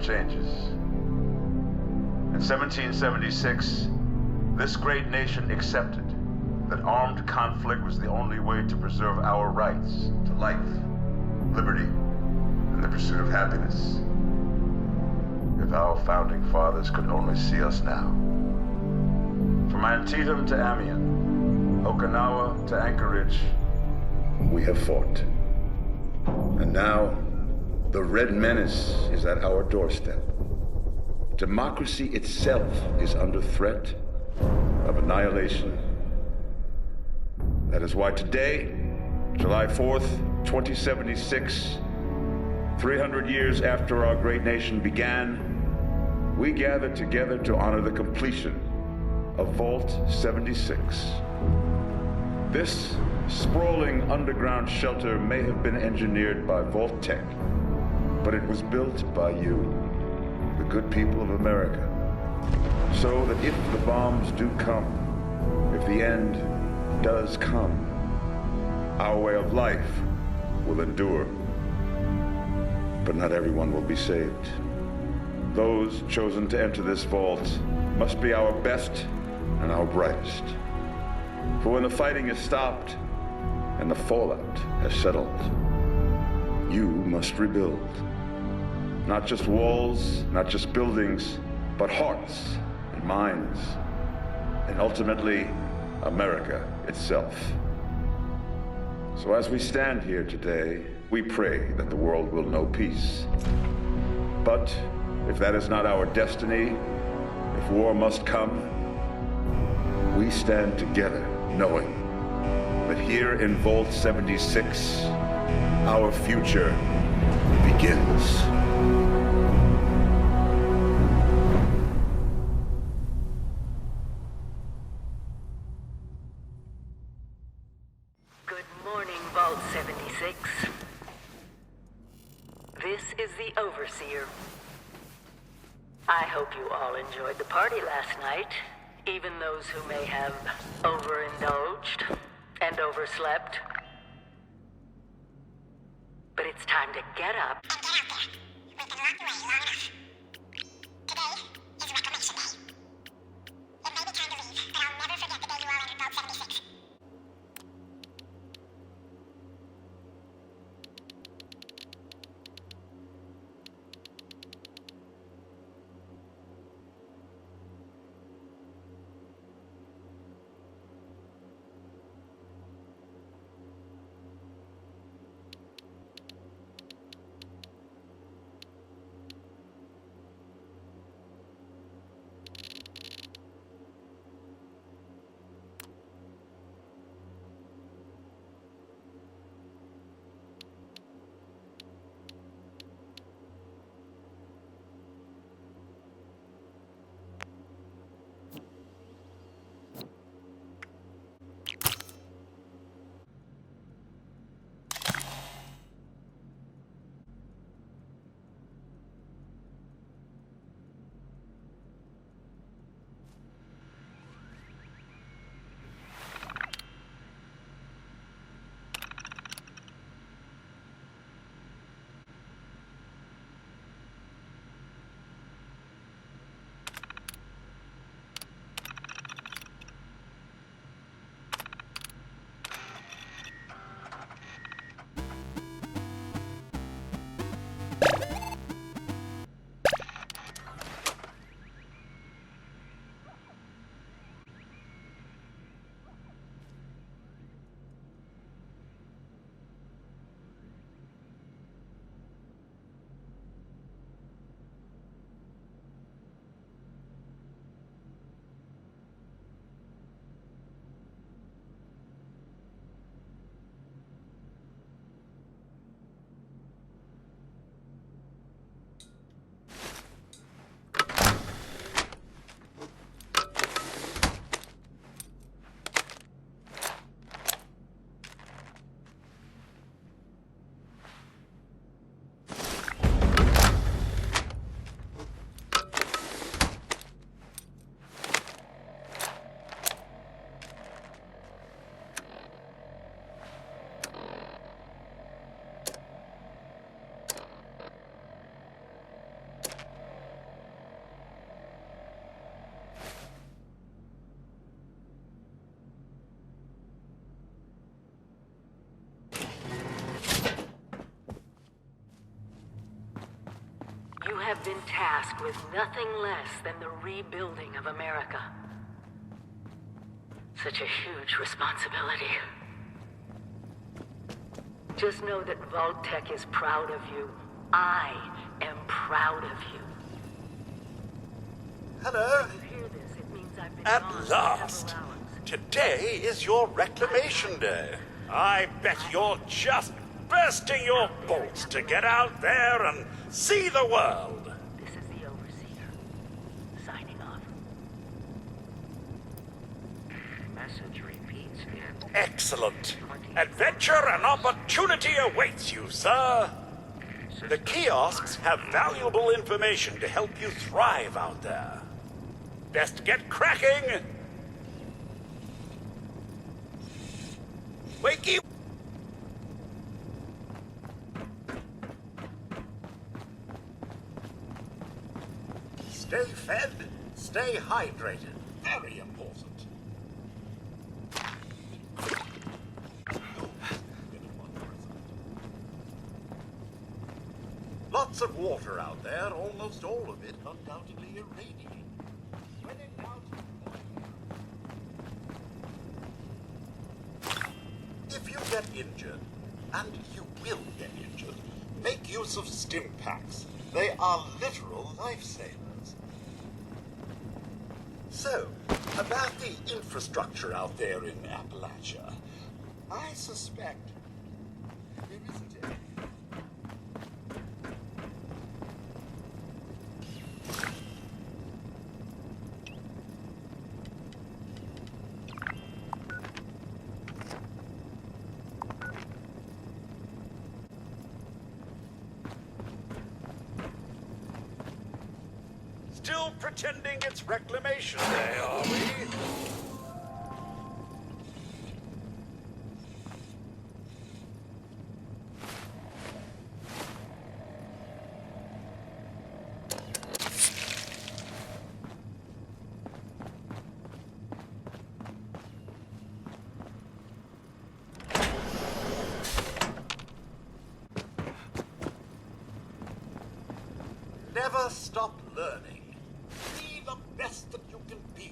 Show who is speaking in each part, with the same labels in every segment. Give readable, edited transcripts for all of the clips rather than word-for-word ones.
Speaker 1: changes. In 1776, this great nation accepted that armed conflict was the only way to preserve our rights to life, liberty, and the pursuit of happiness. If our founding fathers could only see us now. From Antietam to Amiens, Okinawa to Anchorage, we have fought. And now, the Red Menace is at our doorstep. Democracy itself is under threat of annihilation. That is why today, July 4th, 2076, 300 years after our great nation began, we gather together to honor the completion of Vault 76. This sprawling underground shelter may have been engineered by Vault-Tec, but it was built by you, the good people of America, so that if the bombs do come, if the end does come, our way of life will endure. But not everyone will be saved. Those chosen to enter this vault must be our best and our brightest. For when the fighting is stopped and the fallout has settled, you must rebuild. Not just walls, not just buildings, but hearts and minds, and ultimately, America itself. So as we stand here today, we pray that the world will know peace. But if that is not our destiny, if war must come, we stand together knowing that here in Vault 76, our future begins.
Speaker 2: Good morning, Vault 76. This is the Overseer. I hope you all enjoyed the party last night, even those who may have overindulged and overslept. But it's time to get up.
Speaker 3: And get out there. We've been locked away long enough. Today is Reclamation Day. It may be time to leave, but I'll never forget the day you all entered Vault 76.
Speaker 2: have been tasked with nothing less than the rebuilding of America. Such a huge responsibility. Just know that Vault-Tec is proud of you. I am proud of you.
Speaker 4: Hello.
Speaker 2: If you hear this, it means I've been
Speaker 4: At
Speaker 2: gone for
Speaker 4: last.
Speaker 2: several hours.
Speaker 4: Today is your reclamation day. I bet you're just bursting your bolts to get out there and see the world.
Speaker 2: This is the Overseer. Signing off.
Speaker 5: Message repeats in
Speaker 4: Excellent. Adventure and opportunity awaits you, sir. The kiosks have valuable information to help you thrive out there. Best get cracking. Wakey. Stay fed, stay hydrated. Very important. Lots of water out there, almost all of it undoubtedly irradiated. When in doubt, if you get injured, and you will get injured, make use of stim packs. They are literal lifesavers. So, about the infrastructure out there in Appalachia, I suspect there isn't any. Still pretending it's reclamation day, are we? Never stop learning. Be the best that you can be.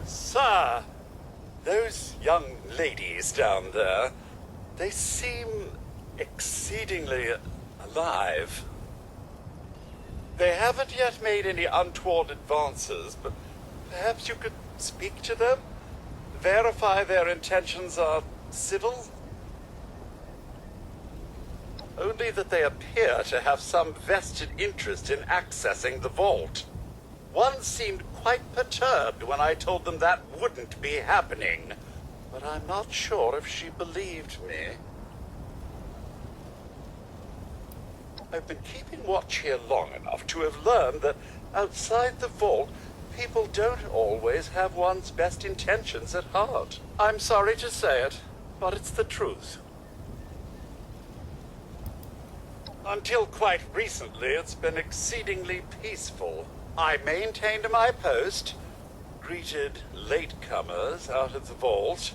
Speaker 4: Sir, those young ladies down there, they seem exceedingly alive. They haven't yet made any untoward advances, but perhaps you could speak to them? Verify their intentions are civil? Only that they appear to have some vested interest in accessing the vault. One seemed quite perturbed when I told them that wouldn't be happening, but I'm not sure if she believed me. I've been keeping watch here long enough to have learned that outside the vault, people don't always have one's best intentions at heart. I'm sorry to say it, but it's the truth. Until quite recently, it's been exceedingly peaceful. I maintained my post, greeted latecomers out of the vault,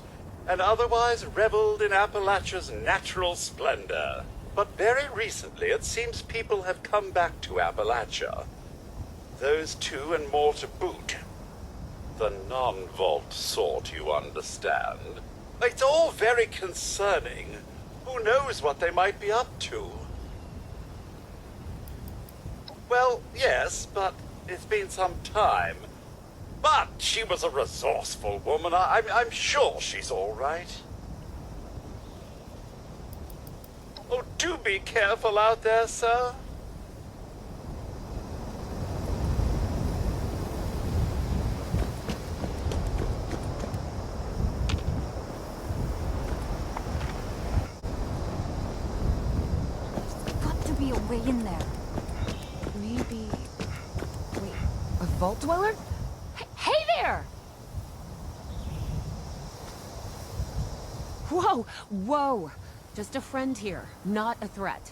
Speaker 4: and otherwise reveled in Appalachia's natural splendor. But very recently, it seems people have come back to Appalachia. Those two and more to boot. The non-vault sort, you understand. It's all very concerning. Who knows what they might be up to? Well, yes, but it's been some time. But she was a resourceful woman. I'm sure she's all right. Oh, do be careful out there, sir.
Speaker 6: There's got to be a way in there.
Speaker 7: Maybe... Wait, a vault dweller?
Speaker 6: Hey there!
Speaker 7: Whoa! Whoa! Just a friend here, not a threat.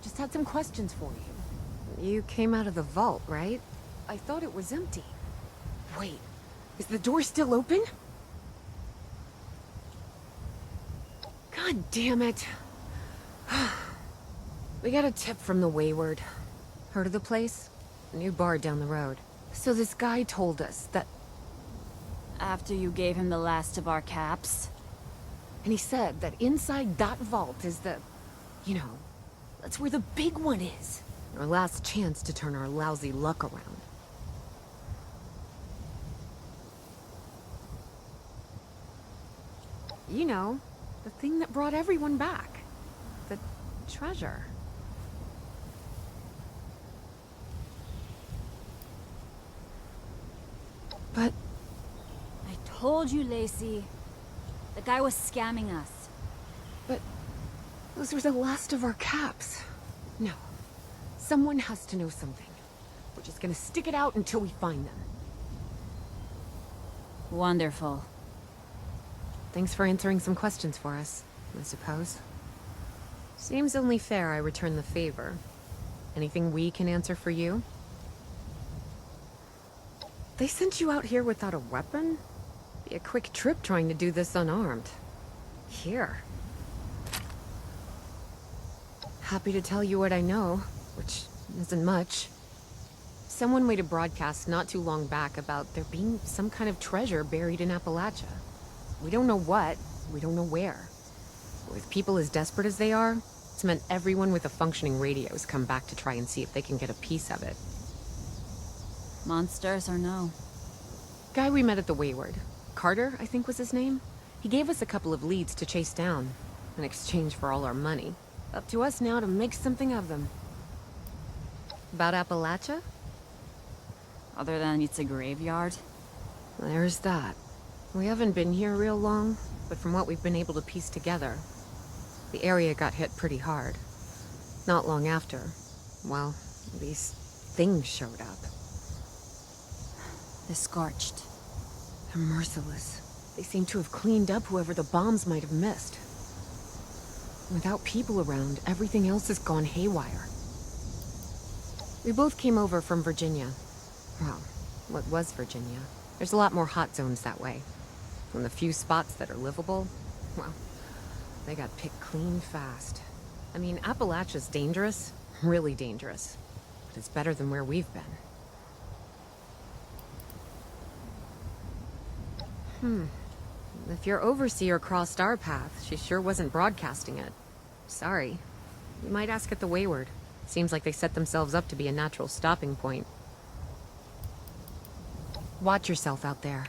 Speaker 7: Just had some questions for you. You came out of the vault, right? I thought it was empty. Wait, is the door still open? God damn it. We got a tip from the Wayward. Heard of the place? A new bar down the road. So this guy told us that...
Speaker 6: After you gave him the last of our caps?
Speaker 7: And he said that inside that vault is the... You know, that's where the big one is. Our last chance to turn our lousy luck around. You know, the thing that brought everyone back. The treasure. But...
Speaker 6: I told you, Lacey. The guy was scamming us.
Speaker 7: But... those were the last of our caps. No. Someone has to know something. We're just gonna stick it out until we find them.
Speaker 6: Wonderful.
Speaker 7: Thanks for answering some questions for us, I suppose. Seems only fair I return the favor. Anything we can answer for you? They sent you out here without a weapon? Be a quick trip trying to do this unarmed. Here. Happy to tell you what I know, which isn't much. Someone made a broadcast not too long back about there being some kind of treasure buried in Appalachia. We don't know what, we don't know where. But with people as desperate as they are, it's meant everyone with a functioning radio has come back to try and see if they can get a piece of it.
Speaker 6: Monsters or no?
Speaker 7: Guy we met at the Wayward. Carter, I think was his name. He gave us a couple of leads to chase down, in exchange for all our money. Up to us now to make something of them. About Appalachia?
Speaker 6: Other than it's a graveyard?
Speaker 7: There's that. We haven't been here real long, but from what we've been able to piece together, the area got hit pretty hard. Not long after, well, these things showed up.
Speaker 6: The Scorched.
Speaker 7: They're merciless. They seem to have cleaned up whoever the bombs might have missed. Without people around, everything else has gone haywire. We both came over from Virginia. Well, what was Virginia? There's a lot more hot zones that way. And the few spots that are livable, well, they got picked clean fast. I mean, Appalachia's dangerous, really dangerous. But it's better than where we've been. If your overseer crossed our path, she sure wasn't broadcasting it. Sorry. You might ask at the Wayward. Seems like they set themselves up to be a natural stopping point. Watch yourself out there.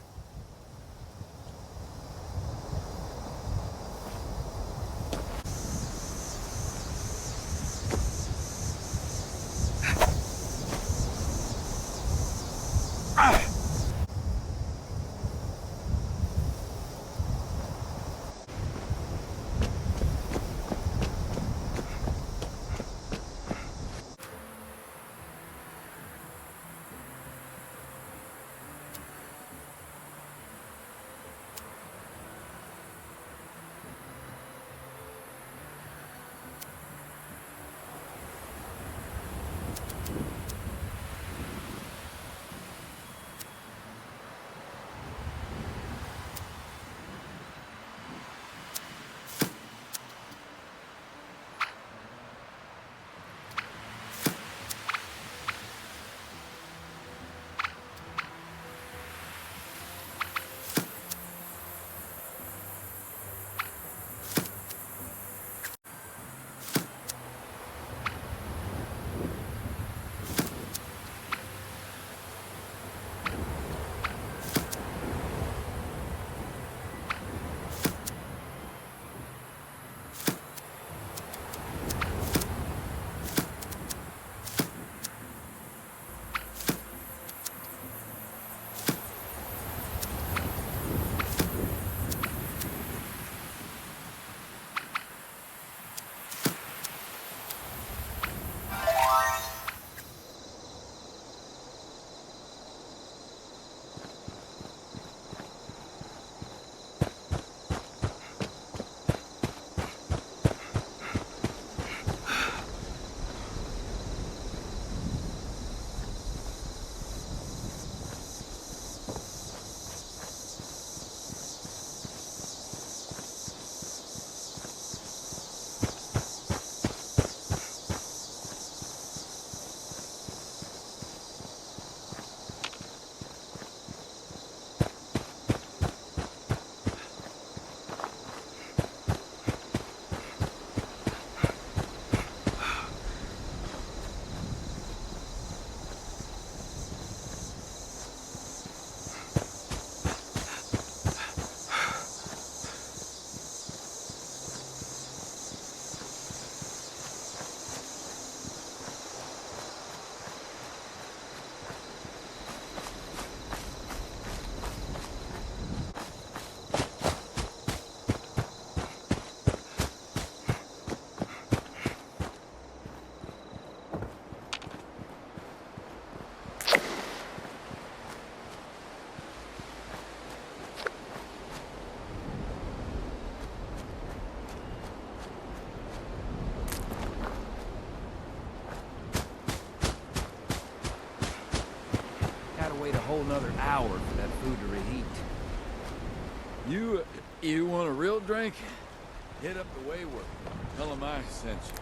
Speaker 8: whole nother hour for that food to reheat. You want a real drink? Hit up the Wayward. Tell them I sent you.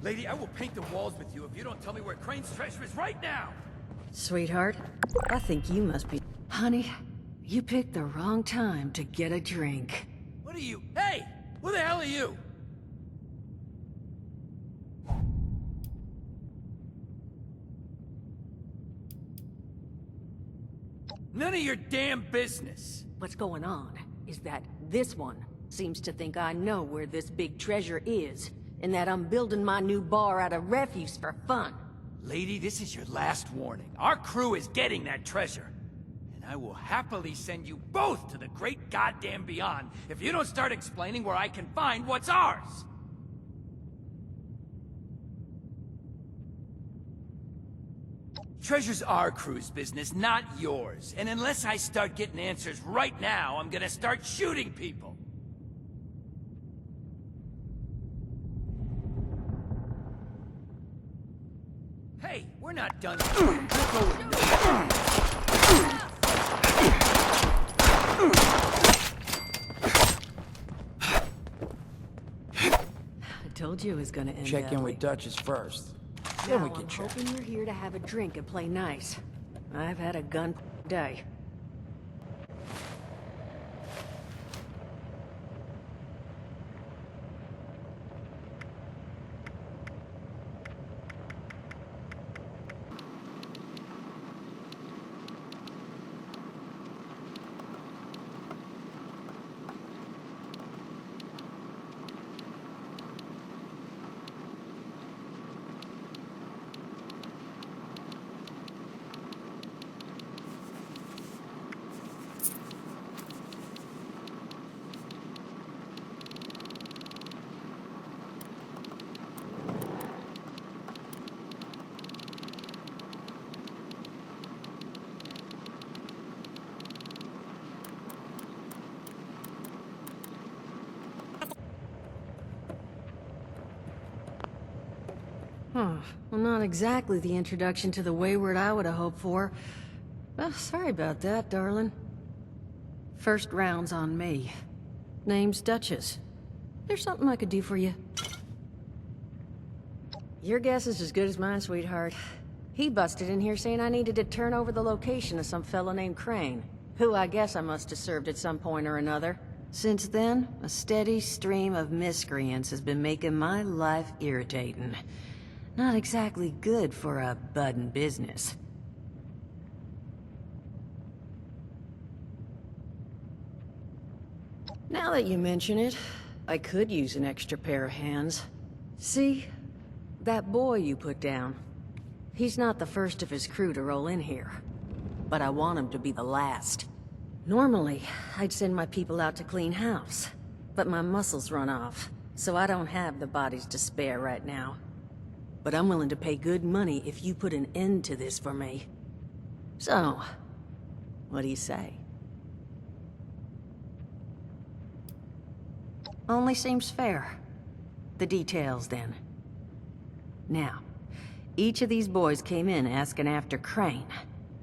Speaker 8: Lady, I will paint the walls with you if you don't tell me where Crane's treasure is right now!
Speaker 9: Sweetheart, I think you must be... Honey, you picked the wrong time to get a drink.
Speaker 8: What are you? Hey! Who the hell are you? None of your damn business!
Speaker 9: What's going on is that this one seems to think I know where this big treasure is, and that I'm building my new bar out of refuse for fun.
Speaker 8: Lady, this is your last warning. Our crew is getting that treasure. And I will happily send you both to the great goddamn beyond if you don't start explaining where I can find what's ours! Treasure's our crew's business, not yours. And unless I start getting answers right now, I'm gonna start shooting people. Hey, we're not done. We're going.
Speaker 9: I told you it was gonna end
Speaker 10: Check in
Speaker 9: badly.
Speaker 10: with Duchess first.
Speaker 9: Now
Speaker 10: Then we
Speaker 9: I'm
Speaker 10: can chat.
Speaker 9: hoping you're here to have a drink and play nice. I've had a gun day. Huh. Well, not exactly the introduction to the Wayward I would have hoped for. Well, sorry about that, darling. First round's on me. Name's Duchess. There's something I could do for you. Your guess is as good as mine, sweetheart. He busted in here saying I needed to turn over the location of some fellow named Crane, who I guess I must have served at some point or another. Since then, a steady stream of miscreants has been making my life irritating. Not exactly good for a budding business. Now that you mention it, I could use an extra pair of hands. See? That boy you put down. He's not the first of his crew to roll in here. But I want him to be the last. Normally, I'd send my people out to clean house. But my muscles run off, so I don't have the bodies to spare right now. But I'm willing to pay good money if you put an end to this for me. So, what do you say? Only seems fair. The details, then. Now, each of these boys came in asking after Crane.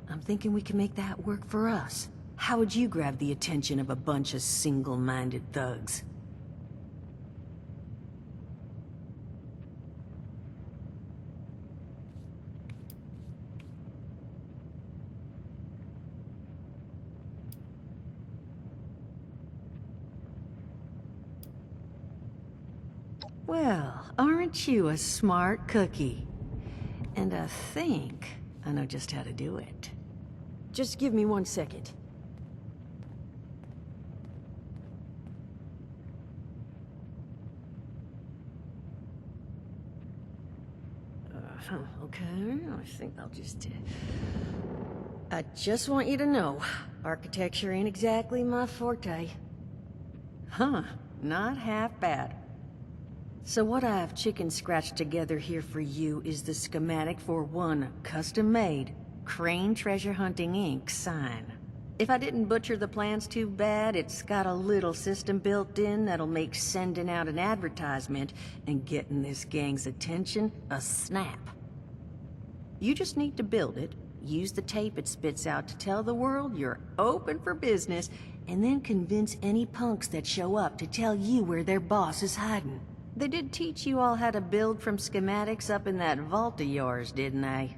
Speaker 9: I'm thinking we can make that work for us. How would you grab the attention of a bunch of single-minded thugs? Well, aren't you a smart cookie? And I think I know just how to do it. Just give me 1 second. Okay, I think I'll just... I just want you to know, architecture ain't exactly my forte. Huh, not half bad. So what I've chicken scratched together here for you is the schematic for one custom-made Crane Treasure Hunting Inc. sign. If I didn't butcher the plans too bad, it's got a little system built in that'll make sending out an advertisement and getting this gang's attention a snap. You just need to build it, use the tape it spits out to tell the world you're open for business, and then convince any punks that show up to tell you where their boss is hiding. They did teach you all how to build from schematics up in that vault of yours, didn't they?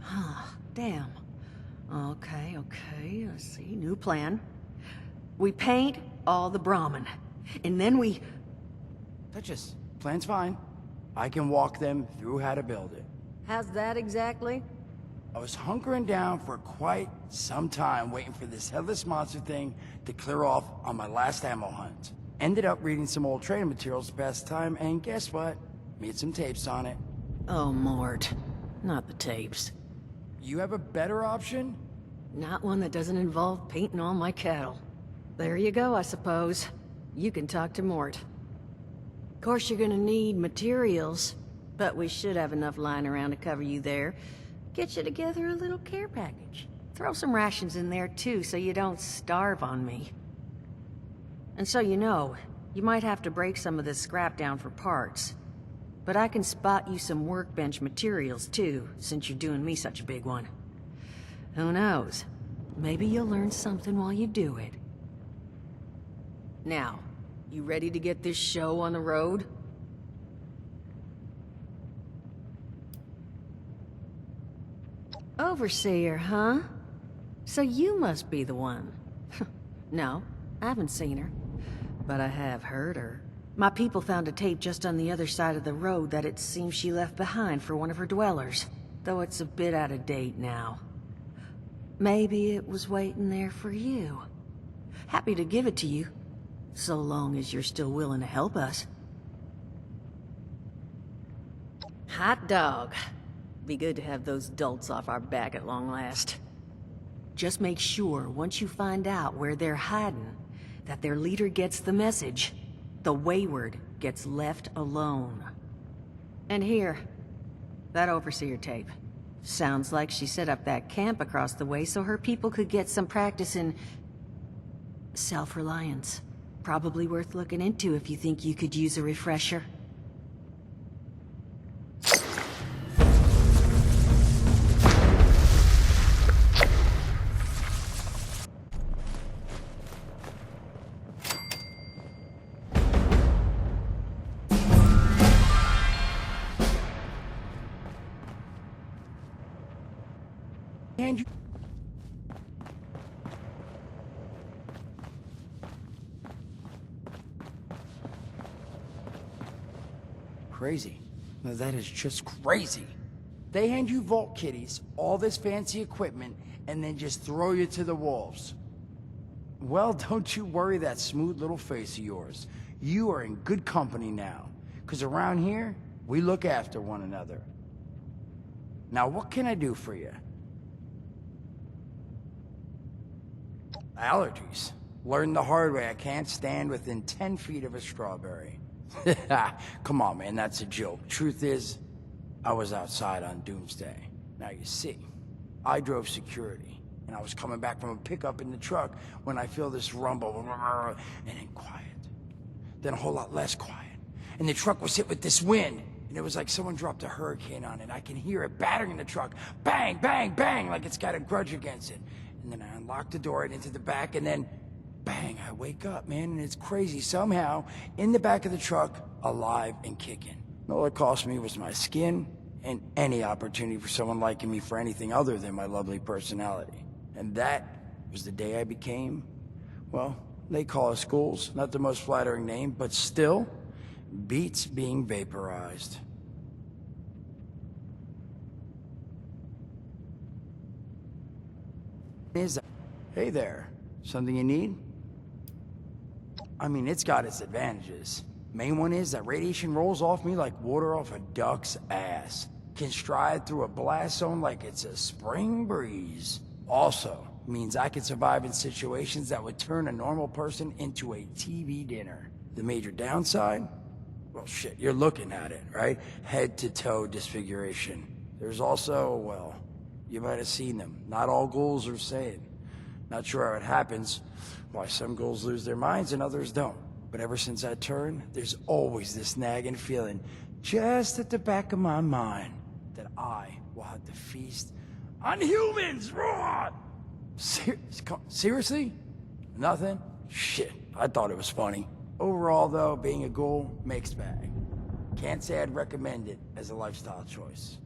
Speaker 9: Huh, damn. Okay, let's see, new plan. We paint all the Brahmin, and then we...
Speaker 10: Duchess, plan's fine. I can walk them through how to build it.
Speaker 9: How's that exactly?
Speaker 10: I was hunkering down for quite some time waiting for this headless monster thing to clear off on my last ammo hunt. Ended up reading some old training materials to pass the time, and guess what? Made some tapes on it.
Speaker 9: Oh, Mort. Not the tapes.
Speaker 10: You have a better option?
Speaker 9: Not one that doesn't involve painting all my cattle. There you go, I suppose. You can talk to Mort. Of course you're gonna need materials, but we should have enough lying around to cover you there. Get you together a little care package. Throw some rations in there too, so you don't starve on me. And so you know, you might have to break some of this scrap down for parts. But I can spot you some workbench materials too, since you're doing me such a big one. Who knows? Maybe you'll learn something while you do it. Now, you ready to get this show on the road? Overseer, huh? So you must be the one. No, I haven't seen her. But I have heard her. My people found a tape just on the other side of the road that it seems she left behind for one of her dwellers. Though it's a bit out of date now. Maybe it was waiting there for you. Happy to give it to you. So long as you're still willing to help us. Hot dog. Be good to have those dolts off our back at long last. Just make sure, once you find out where they're hiding, that their leader gets the message. The wayward gets left alone. And here, that Overseer tape. Sounds like she set up that camp across the way so her people could get some practice in... self-reliance. Probably worth looking into if you think you could use a refresher.
Speaker 10: And you... Crazy. Now that is just crazy. They hand you vault kitties, all this fancy equipment, and then just throw you to the wolves. Well, don't you worry that smooth little face of yours. You are in good company now. 'Cause around here, we look after one another. Now, what can I do for you? Allergies. Learned the hard way I can't stand within 10 feet of a strawberry. Come on, man, that's a joke. Truth is, I was outside on Doomsday. Now you see, I drove security, and I was coming back from a pickup in the truck when I feel this rumble, and then quiet. Then a whole lot less quiet. And the truck was hit with this wind, and it was like someone dropped a hurricane on it. I can hear it battering the truck. Bang, bang, bang, like it's got a grudge against it. And then I unlocked the door and into the back, and then bang, I wake up, man, and it's crazy. Somehow, in the back of the truck, alive and kicking. All it cost me was my skin and any opportunity for someone liking me for anything other than my lovely personality. And that was the day I became, well, they call us ghouls. Not the most flattering name, but still, beats being vaporized. Hey there, something you need? I mean, it's got its advantages. Main one is that radiation rolls off me like water off a duck's ass. Can stride through a blast zone like it's a spring breeze. Also, means I can survive in situations that would turn a normal person into a TV dinner. The major downside? Well, shit, you're looking at it, right? Head to toe disfiguration. There's also, well, you might have seen them. Not all ghouls are sane. Not sure how it happens, why some ghouls lose their minds and others don't. But ever since I turned, there's always this nagging feeling just at the back of my mind that I will have to feast
Speaker 8: On humans! Raw!
Speaker 10: Seriously? Nothing? Shit, I thought it was funny. Overall, though, being a ghoul, mixed bag. Can't say I'd recommend it as a lifestyle choice.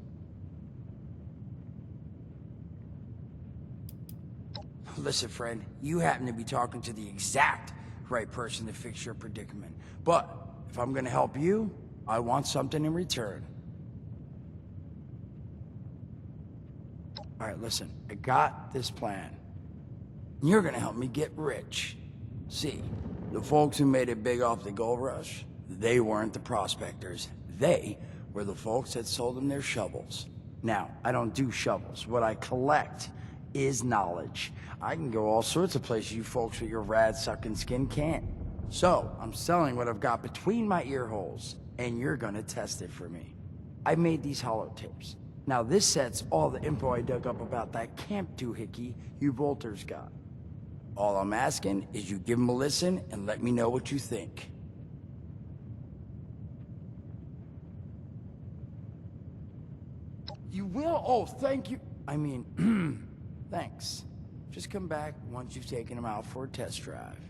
Speaker 10: Listen, friend, you happen to be talking to the exact right person to fix your predicament. But if I'm gonna help you, I want something in return. All right, listen, I got this plan. You're gonna help me get rich. See, the folks who made it big off the gold rush, they weren't the prospectors. They were the folks that sold them their shovels. Now, I don't do shovels. What I collect is knowledge. I can go all sorts of places you folks with your rad-sucking skin can't. So, I'm selling what I've got between my ear holes, and you're gonna test it for me. I made these holotapes. Now this sets all the info I dug up about that camp doohickey you Volters got. All I'm asking is you give them a listen and let me know what you think. You will? Oh, thank you. I mean, thanks. Just come back once you've taken them out for a test drive.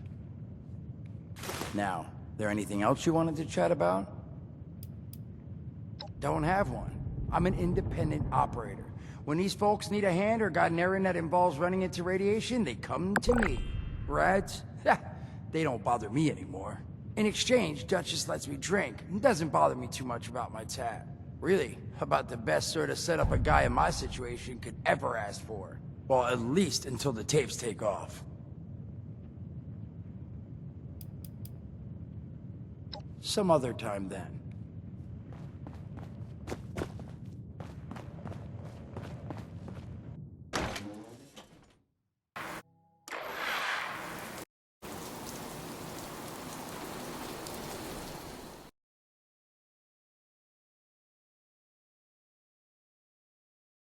Speaker 10: Now, there anything else you wanted to chat about? Don't have one. I'm an independent operator. When these folks need a hand or got an errand that involves running into radiation, they come to me. Rads? They don't bother me anymore. In exchange, Duchess lets me drink and doesn't bother me too much about my tat. Really, about the best sort of setup a guy in my situation could ever ask for. Well, at least until the tapes take off. Some other time then.